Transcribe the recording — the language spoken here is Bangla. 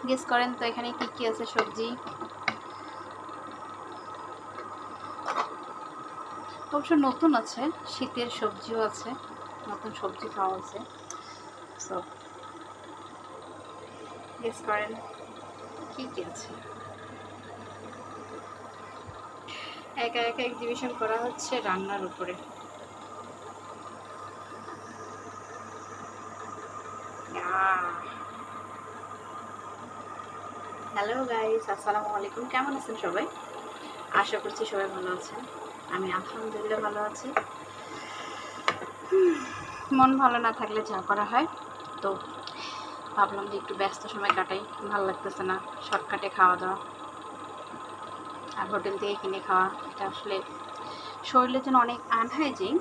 গেস করেন তো এখানে কি কি আছে সবজি। অবশ্য নতুন আছে, শীতের সবজিও আছে, নতুন সবজি পাওয়া আছে। সো গেস করেন কি কি আছে। একা একা এক্সিবিশন করা হচ্ছে রান্নার উপরে। হ্যালো গাইস, আসসালামু আলাইকুম। কেমন আছেন সবাই? আশা করছি সবাই ভালো আছেন। আমি আলহামদুলিল্লাহ ভালো আছি। মন ভালো না থাকলে যা করা হয়, তো ভাবলাম যে একটু ব্যস্ত সময় কাটাই, ভালো লাগতেছে না শর্টকাটে খাওয়া দাওয়া আর হোটেল থেকে কিনে খাওয়া, এটা আসলে শরীরের জন্য অনেক আনহাইজিন।